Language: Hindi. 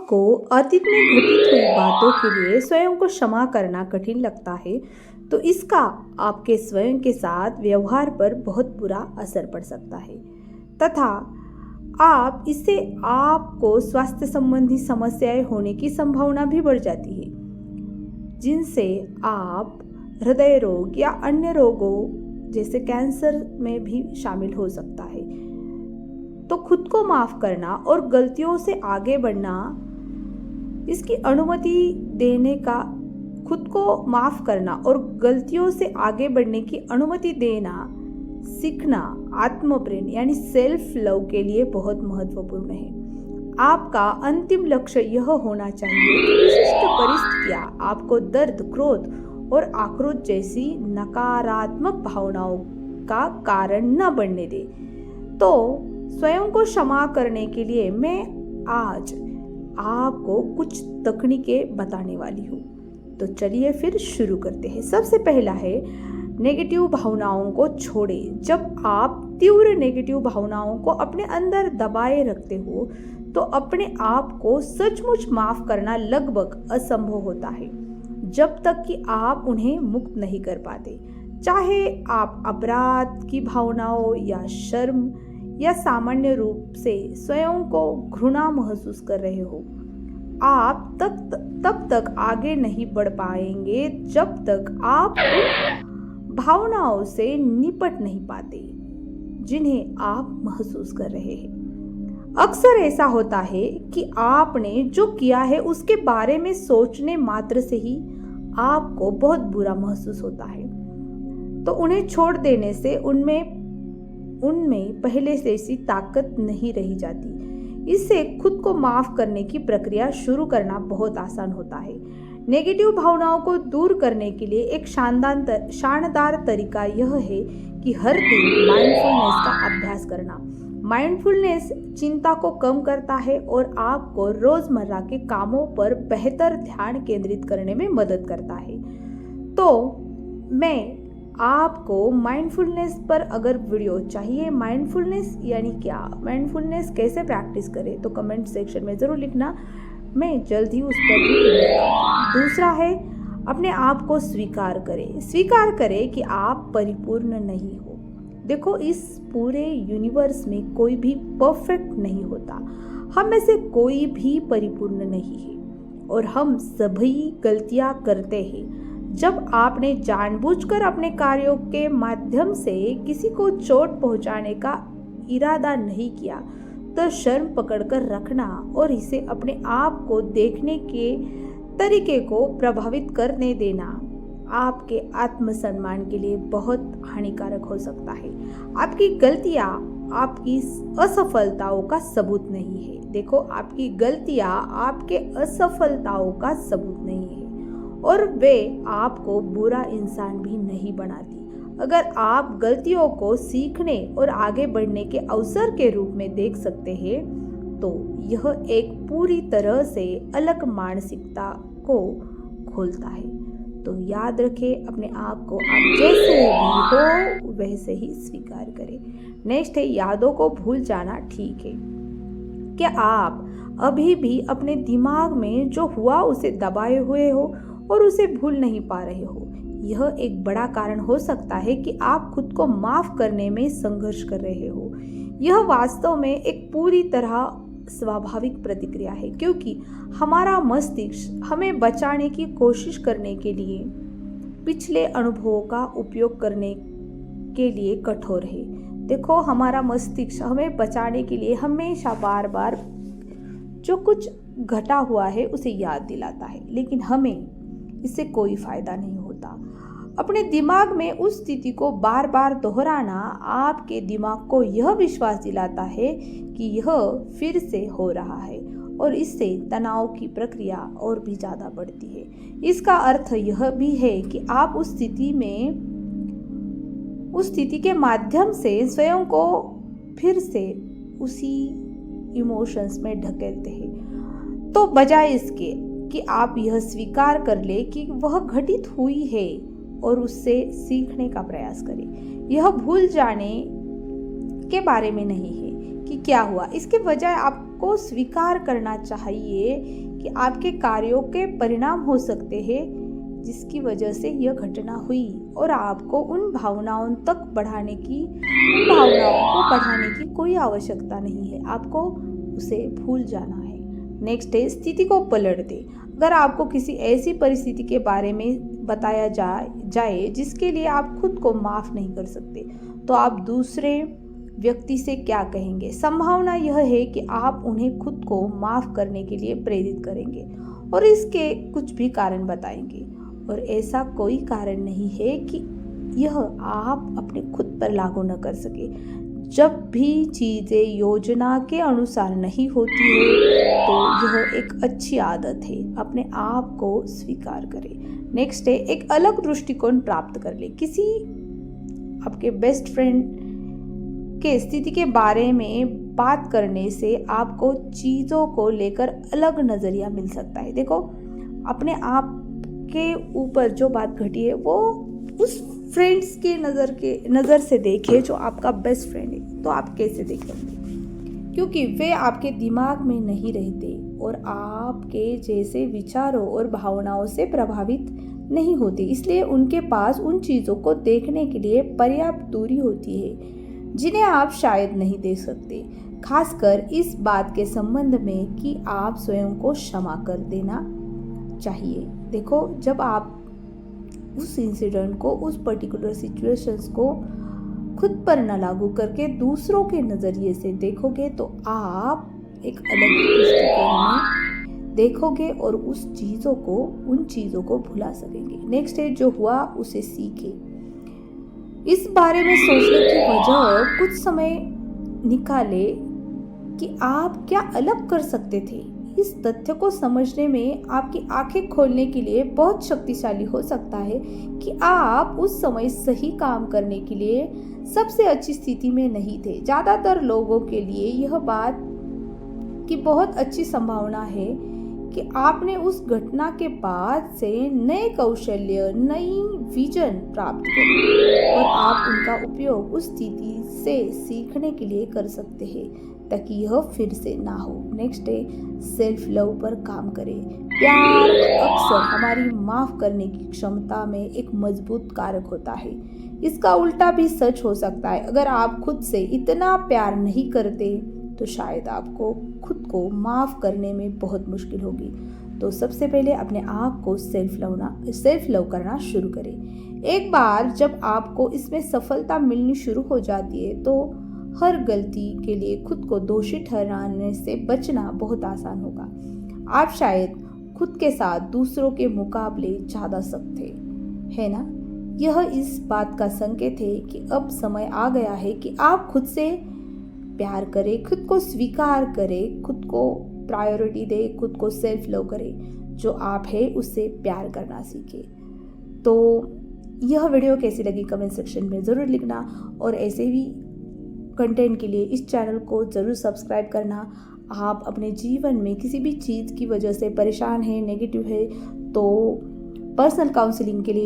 आपको अतीत में घटित हुई बातों के लिए स्वयं को क्षमा करना कठिन लगता है, तो इसका आपके स्वयं के साथ व्यवहार पर बहुत बुरा असर पड़ सकता है तथा आप इससे आपको स्वास्थ्य संबंधी समस्याएं होने की संभावना भी बढ़ जाती है, जिनसे आप हृदय रोग या अन्य रोगों जैसे कैंसर में भी शामिल हो सकता है। तो खुद को माफ करना और गलतियों से आगे बढ़ना, इसकी अनुमति देने का, खुद को माफ करना और गलतियों से आगे बढ़ने की अनुमति देना सीखना आत्मप्रेम यानी सेल्फ लव के लिए बहुत महत्वपूर्ण है। आपका अंतिम लक्ष्य यह होना चाहिए कि विशिष्ट परिस्थितियां आपको दर्द, क्रोध और आक्रोश जैसी नकारात्मक भावनाओं का कारण न बनने दे। तो स्वयं को क्षमा करने के लिए मैं आज आपको कुछ तकनीकें बताने वाली हूँ। तो चलिए फिर शुरू करते हैं। सबसे पहला है नेगेटिव भावनाओं को छोड़ें। जब आप तीव्र नेगेटिव भावनाओं को अपने अंदर दबाए रखते हो तो अपने आप को सचमुच माफ करना लगभग असंभव होता है जब तक कि आप उन्हें मुक्त नहीं कर पाते। चाहे आप अपराध की भावनाओं या शर्म या सामान्य रूप से स्वयं को घृणा महसूस कर रहे हो, आप तब तक आगे नहीं बढ़ पाएंगे जब तक आप उन भावनाओं से निपट नहीं पाते जिन्हें आप महसूस कर रहे हैं। अक्सर ऐसा होता है कि आपने जो किया है उसके बारे में सोचने मात्र से ही आपको बहुत बुरा महसूस होता है, तो उन्हें छोड़ देने से उनमें पहले से ऐसी ताकत नहीं रही जाती। इससे खुद को माफ करने की प्रक्रिया शुरू करना बहुत आसान होता है। नेगेटिव भावनाओं को दूर करने के लिए एक शानदार तरीका यह है कि हर दिन माइंडफुलनेस का अभ्यास करना। माइंडफुलनेस चिंता को कम करता है और आपको रोजमर्रा के कामों पर बेहतर ध्यान केंद्रित करने में मदद करता है। तो मैं आपको माइंडफुलनेस पर अगर वीडियो चाहिए, माइंडफुलनेस यानी क्या, माइंडफुलनेस कैसे प्रैक्टिस करें, तो कमेंट सेक्शन में ज़रूर लिखना, मैं जल्द ही उस पर भी वीडियो बनाऊंगी। दूसरा है अपने आप को स्वीकार करें। स्वीकार करें कि आप परिपूर्ण नहीं हो। देखो, इस पूरे यूनिवर्स में कोई भी परफेक्ट नहीं होता। हम में से कोई भी परिपूर्ण नहीं है और हम सभी गलतियां करते हैं। जब आपने जानबूझकर अपने कार्यों के माध्यम से किसी को चोट पहुंचाने का इरादा नहीं किया, तो शर्म पकड़कर रखना और इसे अपने आप को देखने के तरीके को प्रभावित करने देना आपके आत्मसम्मान के लिए बहुत हानिकारक हो सकता है। आपकी गलतियां आपकी असफलताओं का सबूत नहीं है। देखो, आपकी गलतियां आपके असफलताओं का सबूत नहीं है और वे आपको बुरा इंसान भी नहीं बनाती। अगर आप गलतियों को सीखने और आगे बढ़ने के अवसर के रूप में देख सकते हैं, तो यह एक पूरी तरह से अलग मानसिकता को खोलता है। तो याद रखें, अपने आप को आप जैसे भी हो वैसे ही स्वीकार करें। नेक्स्ट है यादों को भूल जाना ठीक है। क्या आप अभी भी अपने दिमाग में जो हुआ उसे दबाए हुए हो और उसे भूल नहीं पा रहे हो? यह एक बड़ा कारण हो सकता है कि आप खुद को माफ करने में संघर्ष कर रहे हो। यह वास्तव में एक पूरी तरह स्वाभाविक प्रतिक्रिया है, क्योंकि हमारा मस्तिष्क हमें बचाने की कोशिश करने के लिए पिछले अनुभवों का उपयोग करने के लिए कठोर है। देखो, हमारा मस्तिष्क हमें बचाने के लिए हमेशा बार बार जो कुछ घटा हुआ है उसे याद दिलाता है, लेकिन हमें इससे कोई फायदा नहीं होता। अपने दिमाग में उस स्थिति को बार बार दोहराना आपके दिमाग को यह विश्वास दिलाता है कि यह फिर से हो रहा है और इससे तनाव की प्रक्रिया और भी ज़्यादा बढ़ती है। इसका अर्थ यह भी है कि आप उस स्थिति के माध्यम से स्वयं को फिर से उसी इमोशंस में ढकेलते हैं। तो बजाय इसके कि आप यह स्वीकार कर ले कि वह घटित हुई है और उससे सीखने का प्रयास करें। यह भूल जाने के बारे में नहीं है कि क्या हुआ, इसके बजाय आपको को स्वीकार करना चाहिए कि आपके कार्यों के परिणाम हो सकते हैं जिसकी वजह से यह घटना हुई, और आपको उन भावनाओं को बढ़ाने की कोई आवश्यकता नहीं है। आपको उसे भूल जाना है। नेक्स्ट है, स्थिति को पलट दे। अगर आपको किसी ऐसी परिस्थिति के बारे में बताया जाए जिसके लिए आप खुद को माफ नहीं कर सकते, तो आप दूसरे व्यक्ति से क्या कहेंगे? संभावना यह है कि आप उन्हें खुद को माफ करने के लिए प्रेरित करेंगे और इसके कुछ भी कारण बताएंगे, और ऐसा कोई कारण नहीं है कि यह आप अपने खुद पर लागू न कर सके। जब भी चीज़ें योजना के अनुसार नहीं होती है तो यह एक अच्छी आदत है। अपने आप को स्वीकार करें। नेक्स्ट है, एक अलग दृष्टिकोण प्राप्त कर ले। किसी आपके बेस्ट फ्रेंड के स्थिति के बारे में बात करने से आपको चीज़ों को लेकर अलग नज़रिया मिल सकता है। देखो, अपने आप के ऊपर जो बात घटी है वो उस फ्रेंड्स के नज़र से देखे जो आपका बेस्ट फ्रेंड है, तो आप कैसे देखेंगे? क्योंकि वे आपके दिमाग में नहीं रहते और आपके जैसे विचारों और भावनाओं से प्रभावित नहीं होते, इसलिए उनके पास उन चीज़ों को देखने के लिए पर्याप्त दूरी होती है जिन्हें आप शायद नहीं देख सकते। खासकर इस बात के संबंध में कि आप स्वयं को क्षमा कर देना चाहिए। देखो, जब आप उस इंसिडेंट को, उस पर्टिकुलर सिचुएशंस को खुद पर न लागू करके दूसरों के नज़रिए से देखोगे तो आप एक अलग दृष्टिकोण में देखोगे और उन चीज़ों को भुला सकेंगे। नेक्स्ट है, जो हुआ उसे सीखे। इस बारे में सोचने की वजह कुछ समय निकाले कि आप क्या अलग कर सकते थे। इस तथ्य को समझने में आपकी आंखें खोलने के लिए बहुत शक्तिशाली हो सकता है कि आप उस समय सही काम करने के लिए सबसे अच्छी स्थिति में नहीं थे। ज़्यादातर लोगों के लिए यह बात की बहुत अच्छी संभावना है कि आपने उस घटना के बाद से नए कौशल्य, नई विजन प्राप्त करी और आप उनका उपयोग उस स्थिति से सीखने के लिए कर सकते हैं ताकि यह फिर से ना हो। नेक्स्ट है, सेल्फ लव पर काम करें। प्यार अक्सर हमारी माफ करने की क्षमता में एक मजबूत कारक होता है। इसका उल्टा भी सच हो सकता है। अगर आप खुद से इतना प्यार नहीं करते तो शायद आपको खुद को माफ करने में बहुत मुश्किल होगी। तो सबसे पहले अपने आप को सेल्फ लव करना शुरू करें। एक बार जब आपको इसमें सफलता मिलनी शुरू हो जाती है तो हर गलती के लिए खुद को दोषी ठहराने से बचना बहुत आसान होगा। आप शायद खुद के साथ दूसरों के मुकाबले ज़्यादा सख्त है ना? यह इस बात का संकेत है कि अब समय आ गया है कि आप खुद से प्यार करें, खुद को स्वीकार करें, खुद को प्रायोरिटी दें, खुद को सेल्फ लव करें। जो आप है उससे प्यार करना सीखें। तो यह वीडियो कैसी लगी कमेंट सेक्शन में ज़रूर लिखना और ऐसे भी कंटेंट के लिए इस चैनल को ज़रूर सब्सक्राइब करना। आप अपने जीवन में किसी भी चीज़ की वजह से परेशान हैं, नेगेटिव है, तो पर्सनल काउंसलिंग के लिए